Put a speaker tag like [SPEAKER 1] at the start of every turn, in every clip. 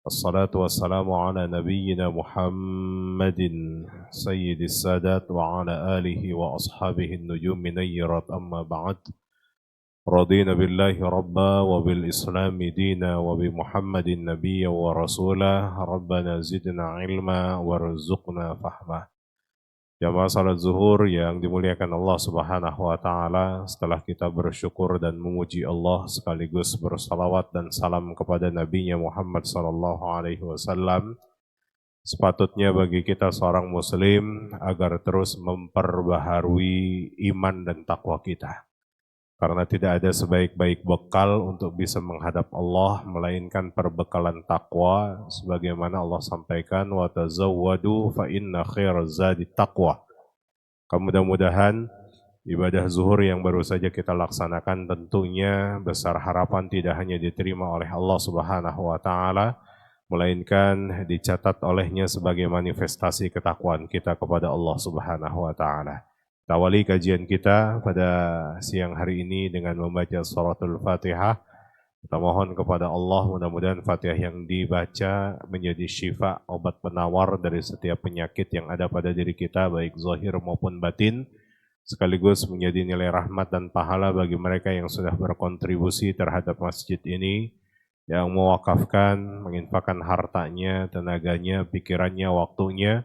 [SPEAKER 1] الصلاة والسلام على نبينا محمد سيد السادات وعلى آله وأصحابه النجوم نيرت أما بعد رضينا بالله ربا وبالإسلام دينا وبمحمد نبيا ورسولا ربنا زدنا علما وارزقنا فهما. Jamaah salat zuhur yang dimuliakan Allah Subhanahu wa taala, setelah kita bersyukur dan memuji Allah sekaligus bersalawat dan salam kepada nabinya Muhammad sallallahu alaihi wasallam, sepatutnya bagi kita seorang muslim agar terus memperbaharui iman dan takwa kita. Karena tidak ada sebaik-baik bekal untuk bisa menghadap Allah melainkan perbekalan takwa, sebagaimana Allah sampaikan wa tazawwadu fa inna khairaz zadi taqwa. Mudah-mudahan ibadah zuhur yang baru saja kita laksanakan tentunya besar harapan tidak hanya diterima oleh Allah Subhanahu wa taala, melainkan dicatat olehnya sebagai manifestasi ketakwaan kita kepada Allah Subhanahu wa taala. Kita awali kajian kita pada siang hari ini dengan membaca suratul Fatihah. Kita mohon kepada Allah mudah-mudahan Fatihah yang dibaca menjadi syifa, obat penawar dari setiap penyakit yang ada pada diri kita, baik zahir maupun batin, sekaligus menjadi nilai rahmat dan pahala bagi mereka yang sudah berkontribusi terhadap masjid ini, yang mewakafkan, menginfakkan hartanya, tenaganya, pikirannya, waktunya,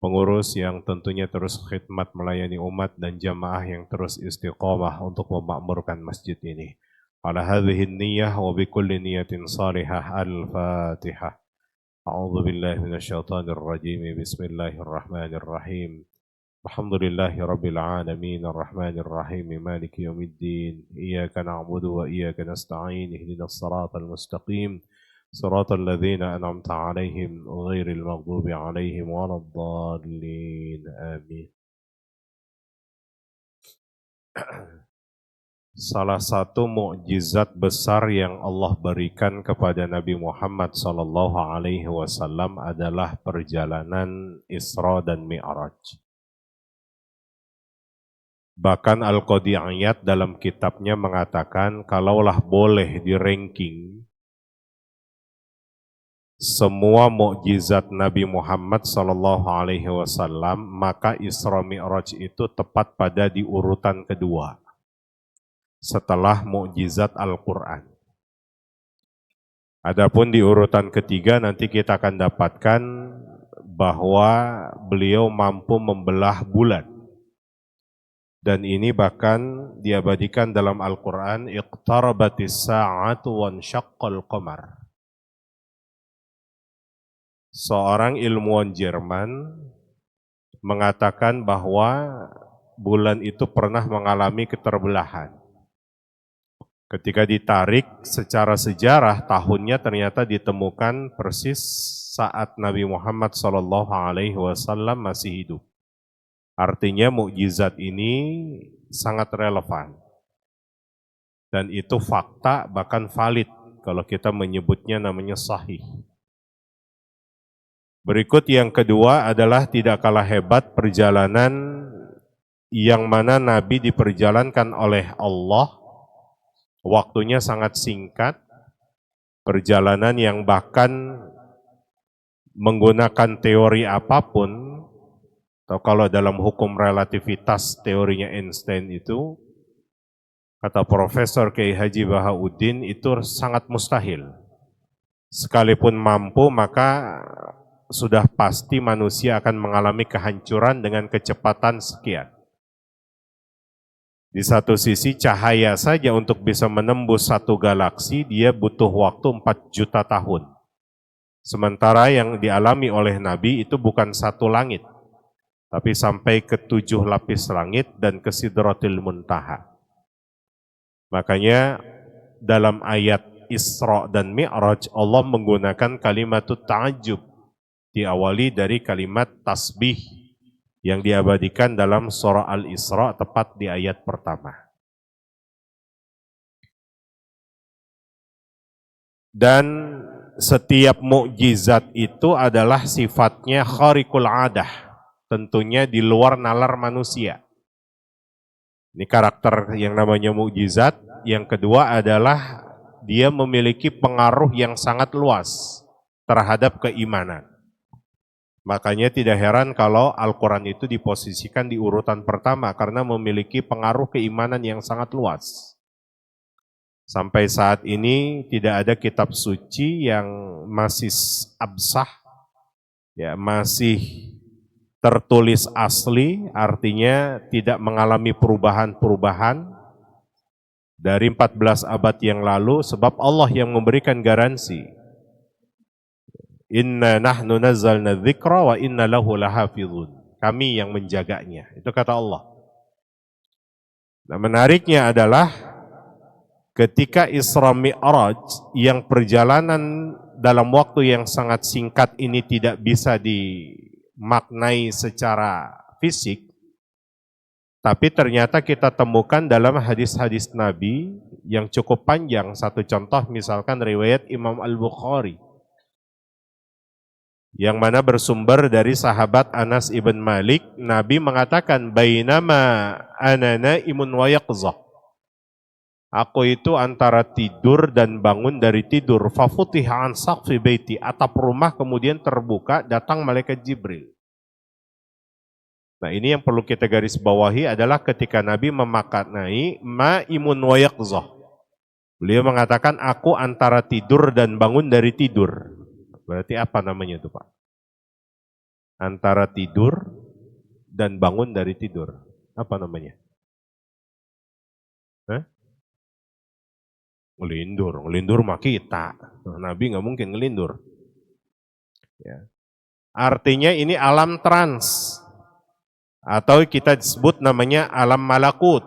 [SPEAKER 1] pengurus yang tentunya terus khidmat melayani umat dan jamaah yang terus istiqomah untuk memakmurkan masjid ini. Ala hadhihi niyyah wa bi kulli niyatin salihah. Al-Fatihah. A'udzu billahi minasyaitonir rajim. Bismillahirrahmanirrahim. Alhamdulillahi rabbil alamin arrahmanir rahim maliki yaumiddin. Iyyaka na'budu wa iyyaka nasta'in. Ihdinas siratal mustaqim. صراط الذين أنعمت عليهم غير المغضوب عليهم ولا الضالين آمين. Salah satu mukjizat besar yang Allah berikan kepada Nabi Muhammad sallallahu alaihi wasallam adalah perjalanan Isra dan Mi'raj. Bahkan Al-Qadi Iyad dalam kitabnya mengatakan kalaulah boleh di-ranking semua mukjizat Nabi Muhammad sallallahu alaihi wasallam, maka Isra Mi'raj itu tepat pada di urutan kedua setelah mukjizat Al-Qur'an. Adapun di urutan ketiga nanti kita akan dapatkan bahwa beliau mampu membelah bulan. Dan ini bahkan diabadikan dalam Al-Qur'an, iqtarabatis sa'atu wansyaqqal qamar. Seorang ilmuwan Jerman mengatakan bahwa bulan itu pernah mengalami keterbelahan. Ketika ditarik secara sejarah, tahunnya ternyata ditemukan persis saat Nabi Muhammad SAW masih hidup. Artinya mukjizat ini sangat relevan. Dan itu fakta bahkan valid kalau kita menyebutnya namanya sahih. Berikut yang kedua adalah tidak kalah hebat perjalanan yang mana Nabi diperjalankan oleh Allah, waktunya sangat singkat, perjalanan yang bahkan menggunakan teori apapun, atau kalau dalam hukum relativitas teorinya Einstein itu, kata Profesor Kiai Haji Bahauddin itu sangat mustahil. Sekalipun mampu maka sudah pasti manusia akan mengalami kehancuran dengan kecepatan sekian. Di satu sisi cahaya saja untuk bisa menembus satu galaksi dia butuh waktu 4 juta tahun. Sementara yang dialami oleh Nabi itu bukan satu langit, tapi sampai ke 7 lapis langit dan ke Sidratil Muntaha. Makanya dalam ayat Isra dan Mi'raj Allah menggunakan kalimatut ta'ajub, diawali dari kalimat tasbih yang diabadikan dalam surah Al-Isra tepat di ayat pertama. Dan setiap mukjizat itu adalah sifatnya khariqul adah, tentunya di luar nalar manusia. Ini karakter yang namanya mukjizat. Yang kedua adalah dia memiliki pengaruh yang sangat luas. terhadap keimanan. Makanya tidak heran kalau Al-Quran itu diposisikan di urutan pertama karena memiliki pengaruh keimanan yang sangat luas. Sampai saat ini tidak ada kitab suci yang masih absah, ya, masih tertulis asli, artinya tidak mengalami perubahan-perubahan dari 14 abad yang lalu, sebab Allah yang memberikan garansi. Inna nahnu nazzalna dzikra wa inna lahu lahafizun. Kami yang menjaganya. Itu kata Allah. Nah, menariknya adalah ketika Isra Mi'raj yang perjalanan dalam waktu yang sangat singkat ini tidak bisa dimaknai secara fisik, tapi ternyata kita temukan dalam hadis-hadis Nabi yang cukup panjang. Satu contoh misalkan riwayat Imam Al-Bukhari, yang mana bersumber dari sahabat Anas ibn Malik. Nabi mengatakan, bainama ana naimun wa yaqzah. Aku itu antara tidur dan bangun dari tidur. Fafutiha an saqfi baiti. Atap rumah kemudian terbuka, datang malaikat Jibril. Nah, ini yang perlu kita garis bawahi adalah ketika Nabi memaknai maimun wa yaqzah. Beliau mengatakan, aku antara tidur dan bangun dari tidur. Berarti apa namanya itu, Pak? Antara tidur dan bangun dari tidur. Apa namanya? Ngelindur. Ngelindur mah kita. Nabi nggak mungkin ngelindur. Ya. Artinya ini alam trans. Atau kita sebut namanya alam malakut.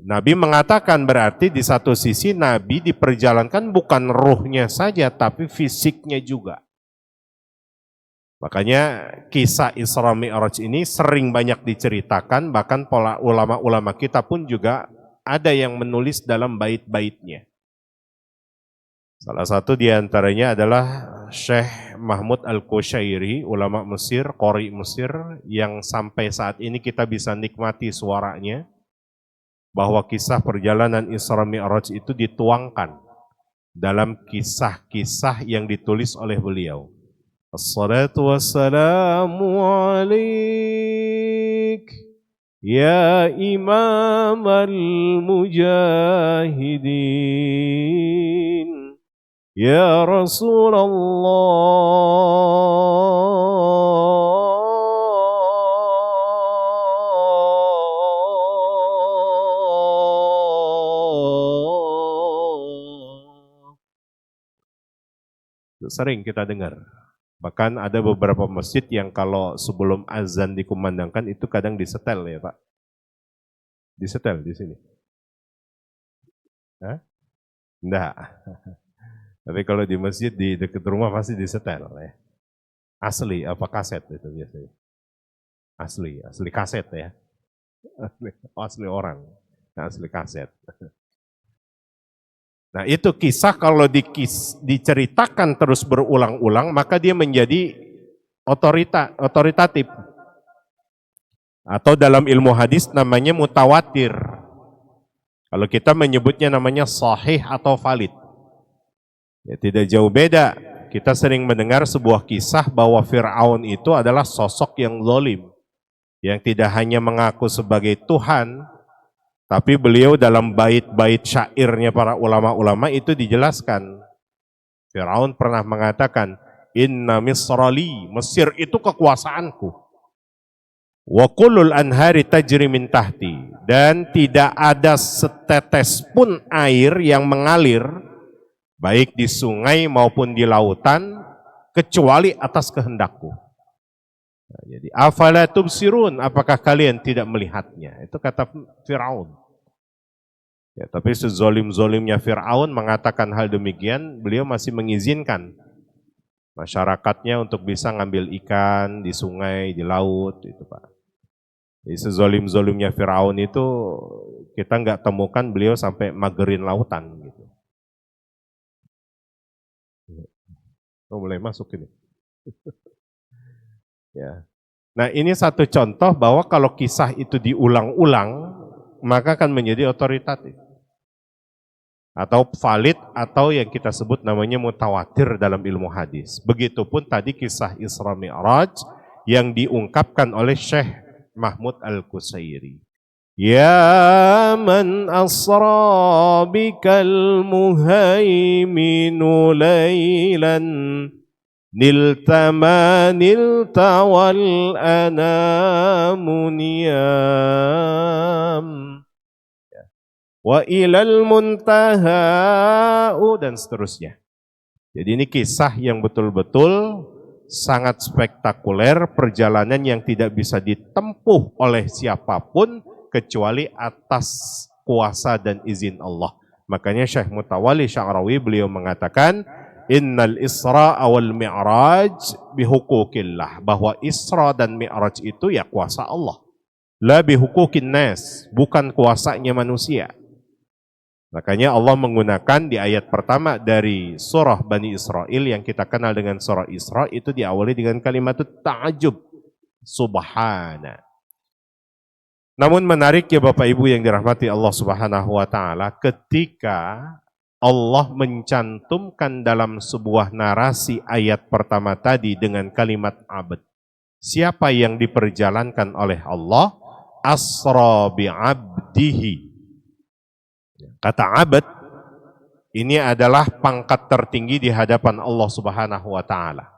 [SPEAKER 1] Nabi mengatakan berarti di satu sisi Nabi diperjalankan bukan ruhnya saja, tapi fisiknya juga. Makanya kisah Isra Mi'raj ini sering banyak diceritakan, bahkan ulama-ulama kita pun juga ada yang menulis dalam bait-baitnya. Salah satu diantaranya adalah Syekh Mahmud Al-Qushairi, ulama Mesir, qori Mesir, yang sampai saat ini kita bisa nikmati suaranya, bahwa kisah perjalanan Isra Mi'raj itu dituangkan dalam kisah-kisah yang ditulis oleh beliau. Assalatu wassalamu alaik ya imam al-mujahidin ya Rasulullah. Sering kita dengar. Bahkan ada beberapa masjid yang kalau sebelum azan dikumandangkan itu kadang disetel ya Pak. Disetel di sini. Hah? Enggak. Tapi kalau di masjid di dekat rumah pasti disetel ya. Asli apa kaset itu biasanya? Asli kaset ya. Asli orang, asli kaset. Nah itu kisah kalau diceritakan terus berulang-ulang maka dia menjadi otoritatif. Atau dalam ilmu hadis namanya mutawatir. Kalau kita menyebutnya namanya sahih atau valid. Ya, tidak jauh beda. Kita sering mendengar sebuah kisah bahwa Fir'aun itu adalah sosok yang zalim. Yang tidak hanya mengaku sebagai Tuhan, tapi beliau dalam bait-bait syairnya para ulama-ulama itu dijelaskan. Fir'aun pernah mengatakan, Inna misrali, Mesir itu kekuasaanku. Wa kullul anhari tajri min tahti. Dan tidak ada setetes pun air yang mengalir, baik di sungai maupun di lautan, kecuali atas kehendakku. Nah, jadi afala tubsirun, apakah kalian tidak melihatnya? Itu kata Fir'aun. Ya, tapi sezolim-zolimnya Fir'aun mengatakan hal demikian, beliau masih mengizinkan masyarakatnya untuk bisa ngambil ikan di sungai, di laut, itu Pak. Jadi sezolim-zolimnya Fir'aun itu kita nggak temukan beliau sampai magerin lautan gitu. Oh, mulai masuk ini. Ya. Nah ini satu contoh bahwa kalau kisah itu diulang-ulang maka akan menjadi otoritatif. atau valid atau yang kita sebut namanya mutawatir dalam ilmu hadis. Begitupun tadi kisah Isra Mi'raj yang diungkapkan oleh Syekh Mahmud Al-Qusairi. Ya man asra bikal muhaiminu laylan nilta ma nilta wal anamu niyam wa ilal muntaha'u dan seterusnya. Jadi ini kisah yang betul-betul sangat spektakuler, perjalanan yang tidak bisa ditempuh oleh siapapun kecuali atas kuasa dan izin Allah. Makanya Syekh Mutawalli Sya'rawi beliau mengatakan innal isra wal mi'raj bihukukillah, bahwa Isra dan Mi'raj itu ya kuasa Allah. La bihukukin nas, bukan kuasanya manusia. Makanya Allah menggunakan di ayat pertama dari surah Bani Israel yang kita kenal dengan surah Isra itu diawali dengan kalimat ta'ajub, subhana. Namun menarik ya Bapak Ibu yang dirahmati Allah Subhanahu wa taala, ketika Allah mencantumkan dalam sebuah narasi ayat pertama tadi dengan kalimat abad. Siapa yang diperjalankan oleh Allah? Asra bi'abdihi. Kata abad ini adalah pangkat tertinggi di hadapan Allah Subhanahu wa taala.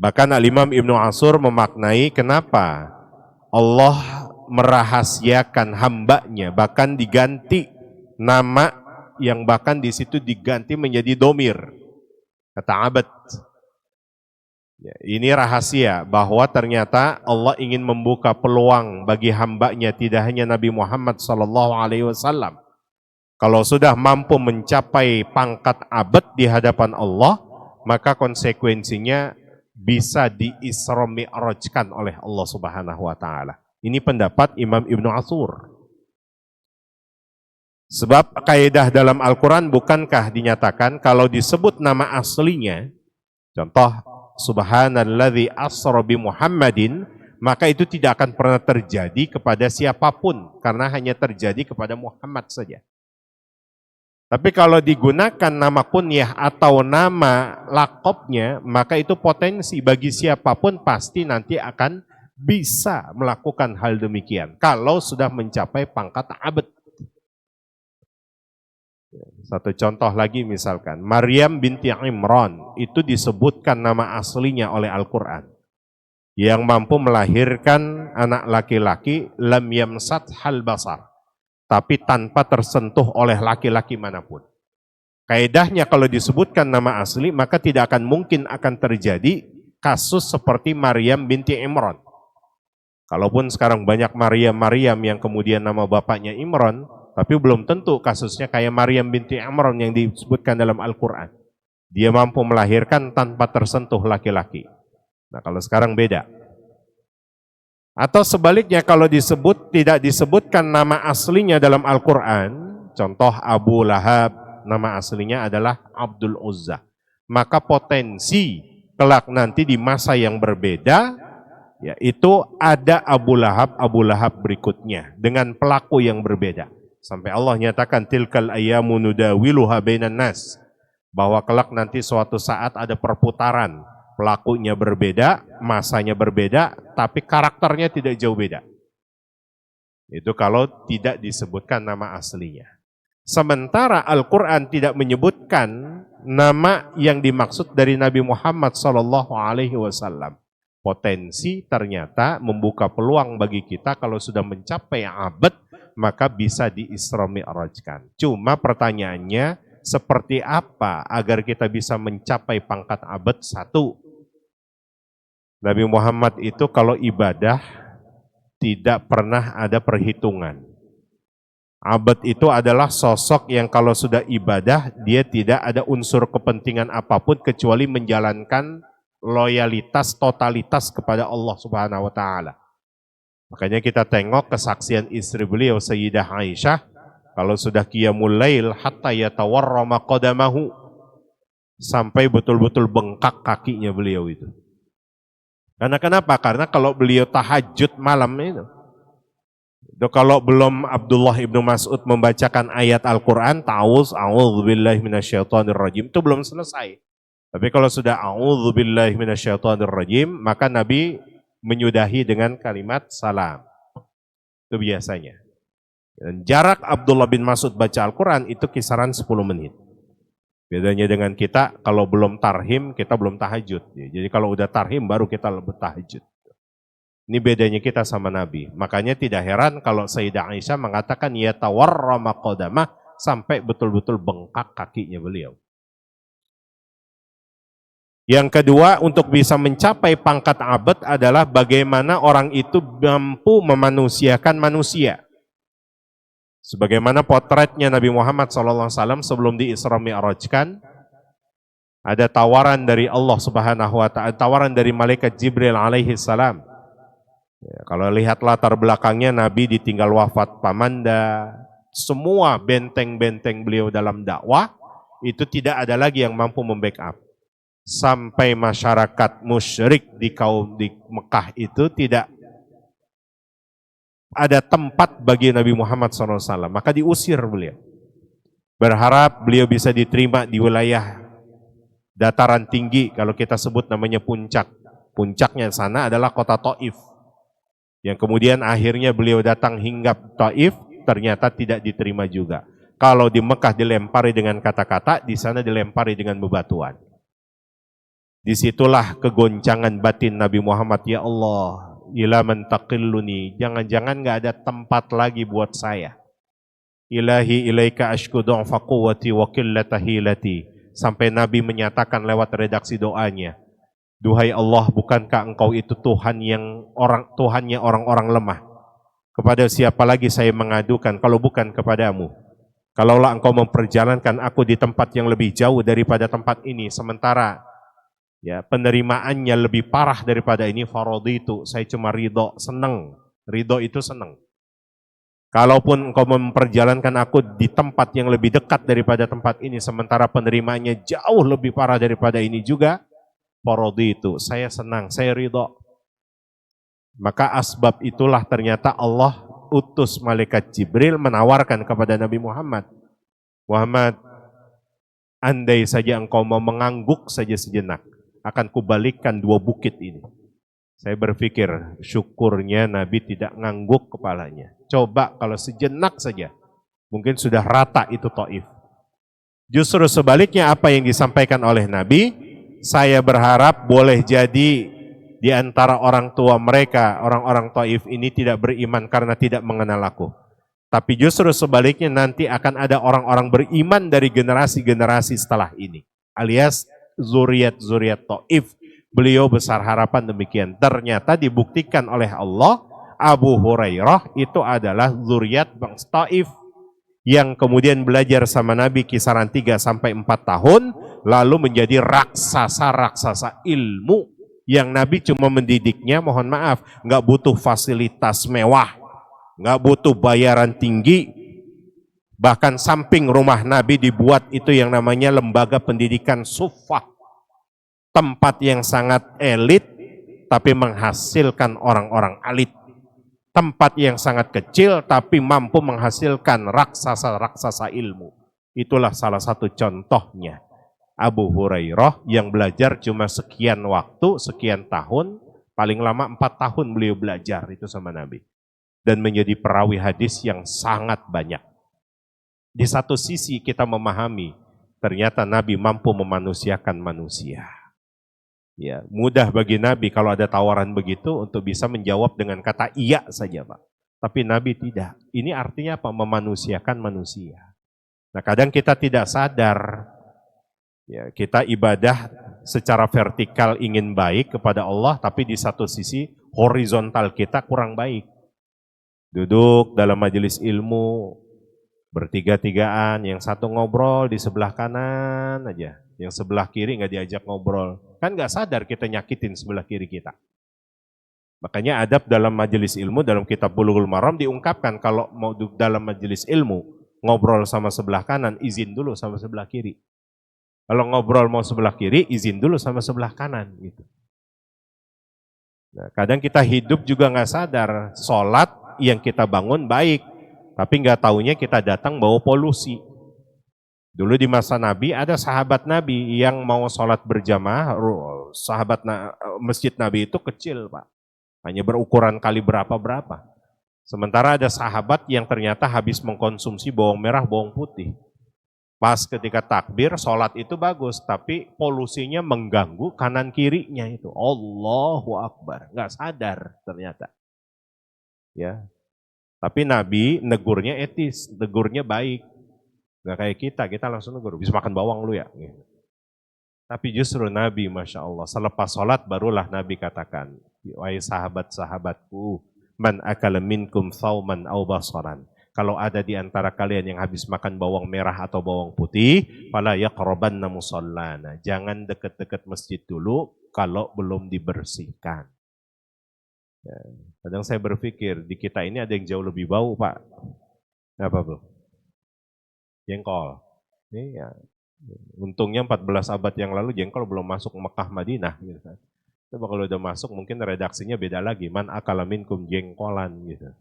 [SPEAKER 1] Bahkan Al-Imam Ibnu Ashur memaknai kenapa Allah merahasiakan hambanya, bahkan diganti nama yang bahkan di situ diganti menjadi domir. Kata abad. Ya, ini rahasia bahwa ternyata Allah ingin membuka peluang bagi hambanya, tidak hanya Nabi Muhammad SAW. Kalau sudah mampu mencapai pangkat abad di hadapan Allah, maka konsekuensinya bisa di-Isra Mi'rajkan oleh Allah Subhanahu wa taala. Ini pendapat Imam Ibnu Ashur. Sebab kaidah dalam Al-Qur'an bukankah dinyatakan kalau disebut nama aslinya, contoh subhanalladzi asra bi Muhammadin, maka itu tidak akan pernah terjadi kepada siapapun karena hanya terjadi kepada Muhammad saja. Tapi kalau digunakan nama kunyah atau nama lakopnya, maka itu potensi bagi siapapun pasti nanti akan bisa melakukan hal demikian. Kalau sudah mencapai pangkat abad. Satu contoh lagi misalkan, Maryam binti Imran itu disebutkan nama aslinya oleh Al-Quran. Yang mampu melahirkan anak laki-laki, lam yamsat hal basar. Tapi tanpa tersentuh oleh laki-laki manapun. Kaedahnya kalau disebutkan nama asli, maka tidak akan mungkin akan terjadi kasus seperti Maryam binti Imran. Kalaupun sekarang banyak Maryam yang kemudian nama bapaknya Imran, tapi belum tentu kasusnya kayak Maryam binti Imran yang disebutkan dalam Al-Quran. Dia mampu melahirkan tanpa tersentuh laki-laki. Nah kalau sekarang beda. Atau sebaliknya kalau tidak disebutkan nama aslinya dalam Al-Quran, contoh Abu Lahab, nama aslinya adalah Abdul Uzza. Maka potensi kelak nanti di masa yang berbeda, yaitu ada Abu Lahab berikutnya dengan pelaku yang berbeda. Sampai Allah nyatakan tilkal ayyamu nudawiluha bainan nas, bahwa kelak nanti suatu saat ada perputaran. Pelakunya berbeda, masanya berbeda, tapi karakternya tidak jauh beda. Itu kalau tidak disebutkan nama aslinya. Sementara Al-Quran tidak menyebutkan nama yang dimaksud dari Nabi Muhammad SAW. Potensi ternyata membuka peluang bagi kita kalau sudah mencapai abad, maka bisa di-Isra Mi'rajkan. Cuma pertanyaannya, seperti apa agar kita bisa mencapai pangkat abad? Satu, Nabi Muhammad itu kalau ibadah tidak pernah ada perhitungan. Abad itu adalah sosok yang kalau sudah ibadah dia tidak ada unsur kepentingan apapun kecuali menjalankan loyalitas, totalitas kepada Allah Subhanahu wa taala. Makanya kita tengok kesaksian istri beliau Sayyidah Aisyah, kalau sudah qiyamul lail hatta yatawarrama qadamahu, sampai betul-betul bengkak kakinya beliau itu. Karena kenapa? Karena kalau beliau tahajud malam itu, Itu kalau belum Abdullah ibnu Mas'ud membacakan ayat Al-Quran, a'udzubillahi minasyaitonirrajim, itu belum selesai. Tapi kalau sudah a'udzubillahi minasyaitonirrajim, maka Nabi menyudahi dengan kalimat salam. Itu biasanya. Dan jarak Abdullah bin Mas'ud baca Al-Quran itu kisaran 10 menit. Bedanya dengan kita, kalau belum tarhim, kita belum tahajud. Jadi kalau udah tarhim, baru kita bertahajud. Ini bedanya kita sama Nabi. Makanya tidak heran kalau Sayyidah Aisyah mengatakan ya tawarrama qadamah, sampai betul-betul bengkak kakinya beliau. Yang kedua, untuk bisa mencapai pangkat abad adalah bagaimana orang itu mampu memanusiakan manusia. Sebagaimana potretnya Nabi Muhammad SAW sebelum di Isra Mi'rajkan, ada tawaran dari Allah Subhanahu wa Ta'ala, tawaran dari malaikat Jibril alaihi salam. Ya, kalau lihat latar belakangnya, Nabi ditinggal wafat pamanda, semua benteng-benteng beliau dalam dakwah itu tidak ada lagi yang mampu membackup. Sampai masyarakat musyrik di kaum di Mekah itu tidak ada tempat bagi Nabi Muhammad SAW, maka diusir beliau. Berharap beliau bisa diterima di wilayah dataran tinggi, kalau kita sebut namanya puncak. Puncaknya sana adalah kota Taif. Yang kemudian akhirnya beliau datang hinggap Taif, ternyata tidak diterima juga. Kalau di Mekah dilempari dengan kata-kata, di sana dilempari dengan bebatuan. Disitulah kegoncangan batin Nabi Muhammad, ya Allah, ila man taqilluni, jangan-jangan nggak ada tempat lagi buat saya. Ilahi ilaika ashku du'fa quwwati wa qillata hilati. Sampai Nabi menyatakan lewat redaksi doanya, duhai Allah, bukankah engkau itu Tuhannya orang-orang lemah? Kepada siapa lagi saya mengadukan kalau bukan kepadamu? Kalaulah engkau memperjalankan aku di tempat yang lebih jauh daripada tempat ini, sementara ya penerimaannya lebih parah daripada ini, faraditu, saya cuma ridho, senang. Ridho itu senang. Kalaupun engkau memperjalankan aku di tempat yang lebih dekat daripada tempat ini, sementara penerimaannya jauh lebih parah daripada ini juga, faraditu, saya senang, saya ridho. Maka asbab itulah ternyata Allah utus malaikat Jibril menawarkan kepada Nabi Muhammad, Muhammad, andai saja engkau mau mengangguk saja sejenak, akan kubalikkan 2 bukit ini. Saya berpikir syukurnya Nabi tidak ngangguk kepalanya. Coba kalau sejenak saja, mungkin sudah rata itu Taif. Justru sebaliknya apa yang disampaikan oleh Nabi, saya berharap boleh jadi di antara orang tua mereka, orang-orang Taif ini tidak beriman karena tidak mengenal aku. Tapi justru sebaliknya nanti akan ada orang-orang beriman dari generasi-generasi setelah ini. Alias zuriat-zuriat Taif. Beliau besar harapan demikian. Ternyata dibuktikan oleh Allah, Abu Hurairah itu adalah zuriat bangsa Taif yang kemudian belajar sama Nabi kisaran 3-4 tahun, lalu menjadi raksasa-raksasa ilmu yang Nabi cuma mendidiknya, mohon maaf, nggak butuh fasilitas mewah, nggak butuh bayaran tinggi. Bahkan samping rumah Nabi dibuat itu yang namanya lembaga pendidikan Suffah, tempat yang sangat elit tapi menghasilkan orang-orang elit. Tempat yang sangat kecil tapi mampu menghasilkan raksasa-raksasa ilmu. Itulah salah satu contohnya. Abu Hurairah yang belajar cuma sekian waktu, sekian tahun, paling lama 4 tahun beliau belajar itu sama Nabi. Dan menjadi perawi hadis yang sangat banyak. Di satu sisi kita memahami, ternyata Nabi mampu memanusiakan manusia. Ya, mudah bagi Nabi kalau ada tawaran begitu untuk bisa menjawab dengan kata iya saja, Pak. Tapi Nabi tidak. Ini artinya apa? Memanusiakan manusia. Nah, kadang kita tidak sadar, ya, kita ibadah secara vertikal ingin baik kepada Allah, tapi di satu sisi horizontal kita kurang baik. Duduk dalam majelis ilmu, bertiga-tigaan, yang satu ngobrol di sebelah kanan aja, yang sebelah kiri nggak diajak ngobrol. Kan nggak sadar kita nyakitin sebelah kiri kita. Makanya adab dalam majelis ilmu, dalam kitab Bulughul Maram diungkapkan, kalau mau duduk dalam majelis ilmu, ngobrol sama sebelah kanan, izin dulu sama sebelah kiri. Kalau ngobrol mau sebelah kiri, izin dulu sama sebelah kanan. Gitu. Nah, kadang kita hidup juga nggak sadar, sholat yang kita bangun baik, tapi nggak taunya kita datang bawa polusi. Dulu di masa Nabi ada sahabat Nabi yang mau sholat berjamaah, masjid Nabi itu kecil Pak, hanya berukuran kali berapa-berapa. Sementara ada sahabat yang ternyata habis mengkonsumsi bawang merah, bawang putih. Pas ketika takbir, sholat itu bagus, tapi polusinya mengganggu kanan kirinya itu. Allahu Akbar, nggak sadar ternyata. Ya, tapi Nabi negurnya etis, negurnya baik. Nggak kayak kita langsung negur, bisa makan bawang lu ya. Tapi justru Nabi, Masya Allah, selepas sholat barulah Nabi katakan, wahai sahabat-sahabatku, man akala minkum thawman aw basaran. Kalau ada di antara kalian yang habis makan bawang merah atau bawang putih, fala yaqrabanna musallana. Jangan dekat-dekat masjid dulu kalau belum dibersihkan. Ya, kadang saya berpikir di kita ini ada yang jauh lebih bau, Pak. Apa, Bu? Jengkol. Ini ya, untungnya 14 abad yang lalu jengkol belum masuk Mekah Madinah gitu kan. Coba kalau udah masuk mungkin redaksinya beda lagi. Man akala minkum jengkolan gitu.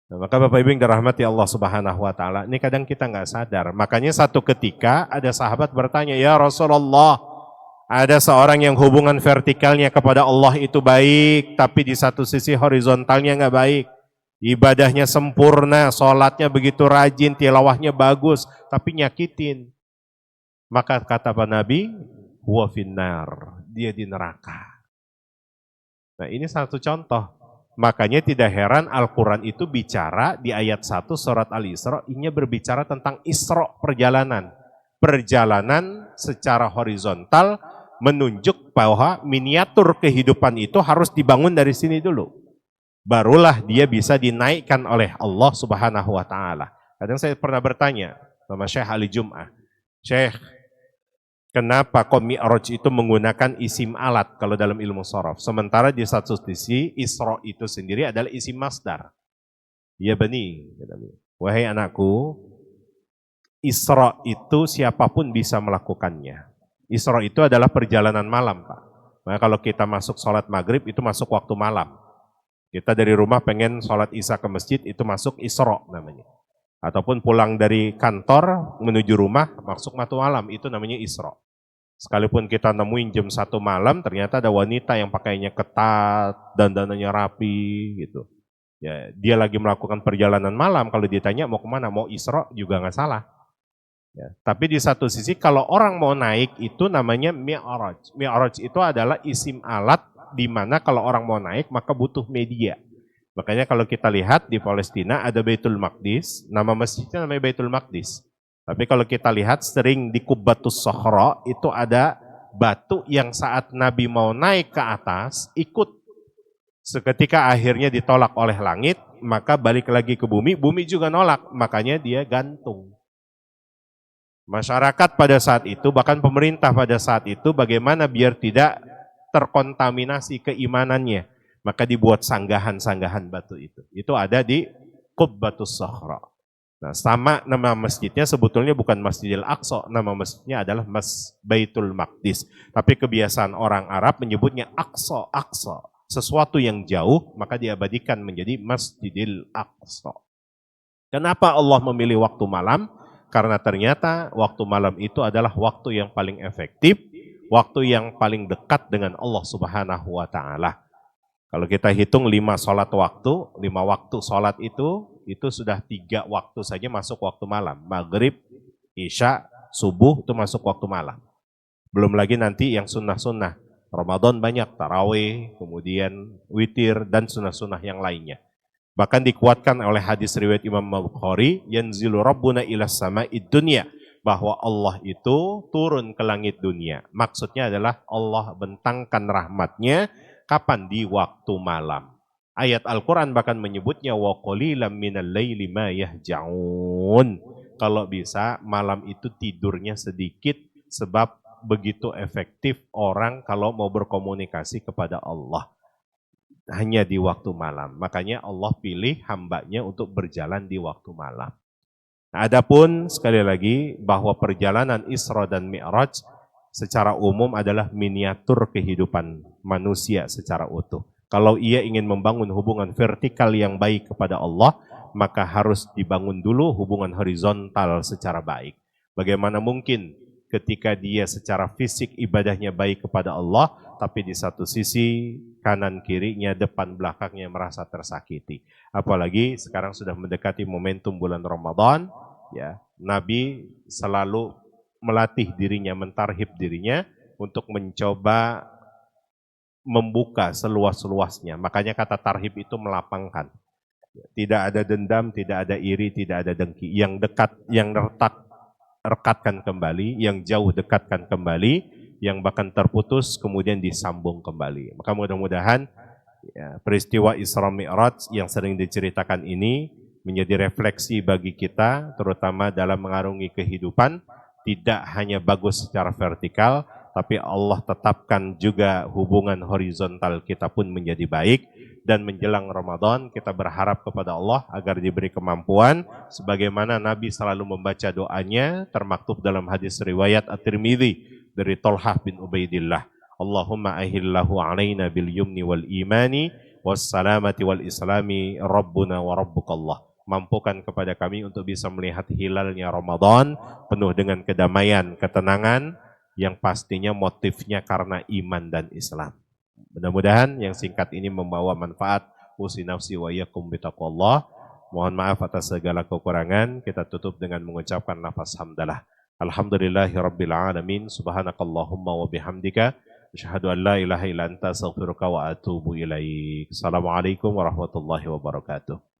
[SPEAKER 1] Nah, maka Bapak Ibu yang dirahmati Allah Subhanahu wa taala, ini kadang kita nggak sadar. Makanya satu ketika ada sahabat bertanya, "Ya Rasulullah, ada seorang yang hubungan vertikalnya kepada Allah itu baik, tapi di satu sisi horizontalnya nggak baik. Ibadahnya sempurna, sholatnya begitu rajin, tilawahnya bagus, tapi nyakitin." Maka kata Pak Nabi, huwa finnar, dia di neraka. Nah ini satu contoh. Makanya tidak heran Al-Quran itu bicara di ayat 1 surat Al-Isra, ini berbicara tentang Isra, perjalanan. Perjalanan secara horizontal menunjuk bahwa miniatur kehidupan itu harus dibangun dari sini dulu. Barulah dia bisa dinaikkan oleh Allah Subhanahu wa taala. Kadang saya pernah bertanya sama Syekh Ali Jum'ah, "Syekh, kenapa kok Mi'raj itu menggunakan isim alat kalau dalam ilmu sorof? Sementara di satu sisi Isra itu sendiri adalah isim masdar." Ya bani, wahai anakku, Isra itu siapapun bisa melakukannya. Isra itu adalah perjalanan malam, Pak. Nah, kalau kita masuk sholat maghrib itu masuk waktu malam. Kita dari rumah pengen sholat isya ke masjid itu masuk Isra namanya. Ataupun pulang dari kantor menuju rumah masuk waktu malam itu namanya Isra. Sekalipun kita nemuin jam 1 malam, ternyata ada wanita yang pakainya ketat, dandanannya rapi gitu. Ya, dia lagi melakukan perjalanan malam, kalau ditanya mau kemana, mau Isra juga nggak salah. Ya, tapi di satu sisi kalau orang mau naik itu namanya Mi'raj. Mi'raj itu adalah isim alat di mana kalau orang mau naik maka butuh media. Makanya kalau kita lihat di Palestina ada Baitul Maqdis, nama masjidnya namanya Baitul Maqdis. Tapi kalau kita lihat sering di Qubbatus Sokhra itu ada batu yang saat Nabi mau naik ke atas ikut. Seketika akhirnya ditolak oleh langit, maka balik lagi ke bumi, bumi juga nolak, makanya dia gantung. Masyarakat pada saat itu, bahkan pemerintah pada saat itu bagaimana biar tidak terkontaminasi keimanannya. Maka dibuat sanggahan-sanggahan batu itu. Itu ada di Qubbatus Sokhra. Nah, sama nama masjidnya sebetulnya bukan Masjidil Aqsa, nama masjidnya adalah Baitul Maqdis. Tapi kebiasaan orang Arab menyebutnya Aqsa, Aqsa. Sesuatu yang jauh, maka diabadikan menjadi Masjidil Aqsa. Kenapa Allah memilih waktu malam? Karena ternyata waktu malam itu adalah waktu yang paling efektif, waktu yang paling dekat dengan Allah Subhanahu wa taala. Kalau kita hitung 5 sholat waktu, 5 waktu sholat itu sudah 3 waktu saja masuk waktu malam. Maghrib, Isya, Subuh itu masuk waktu malam. Belum lagi nanti yang sunnah-sunnah. Ramadan banyak, tarawih, kemudian witir, dan sunnah-sunnah yang lainnya. Bahkan dikuatkan oleh hadis riwayat Imam Bukhari, yanzilu rabbuna ilas sama'id dunya, bahwa Allah itu turun ke langit dunia. Maksudnya adalah Allah bentangkan rahmatnya, kapan? Di waktu malam. Ayat Al-Quran bahkan menyebutnya wa qalilan minal laili ma yahja'un. Kalau bisa malam itu tidurnya sedikit, sebab begitu efektif orang kalau mau berkomunikasi kepada Allah. Hanya di waktu malam. Makanya Allah pilih hambanya untuk berjalan di waktu malam. Nah, adapun sekali lagi bahwa perjalanan Isra dan Mi'raj secara umum adalah miniatur kehidupan manusia secara utuh. Kalau ia ingin membangun hubungan vertikal yang baik kepada Allah, maka harus dibangun dulu hubungan horizontal secara baik. Bagaimana mungkin ketika dia secara fisik ibadahnya baik kepada Allah, tapi di satu sisi kanan kirinya, depan belakangnya merasa tersakiti. Apalagi sekarang sudah mendekati momentum bulan Ramadan, ya, Nabi selalu melatih dirinya, mentarhib dirinya untuk mencoba membuka seluas-luasnya. Makanya kata tarhib itu melapangkan. Tidak ada dendam, tidak ada iri, tidak ada dengki. Yang dekat, yang rekatkan kembali, yang jauh dekatkan kembali, yang bahkan terputus kemudian disambung kembali. Maka mudah-mudahan ya, peristiwa Isra Mi'raj yang sering diceritakan ini menjadi refleksi bagi kita, terutama dalam mengarungi kehidupan, tidak hanya bagus secara vertikal, tapi Allah tetapkan juga hubungan horizontal kita pun menjadi baik. Dan menjelang Ramadan kita berharap kepada Allah agar diberi kemampuan sebagaimana Nabi selalu membaca doanya termaktub dalam hadis riwayat At-Tirmidzi dari Thalhah bin Ubaidillah. Allahumma ahillahu alaina bil yumni wal imani was salamati wal islami rabbuna wa rabbukallah. Mampukan kepada kami untuk bisa melihat hilalnya Ramadan penuh dengan kedamaian, ketenangan, yang pastinya motifnya karena iman dan Islam. Mudah-mudahan yang singkat ini membawa manfaat. Usi nafsi wa iyyakum bitaqwallah. Mohon maaf atas segala kekurangan. Kita tutup dengan mengucapkan lafaz hamdalah. Alhamdulillahirabbil alamin. Subhanakallahumma wa bihamdika asyhadu an la ilaha illa anta astaghfiruka wa atubu ilaik. Assalamualaikum warahmatullahi wabarakatuh.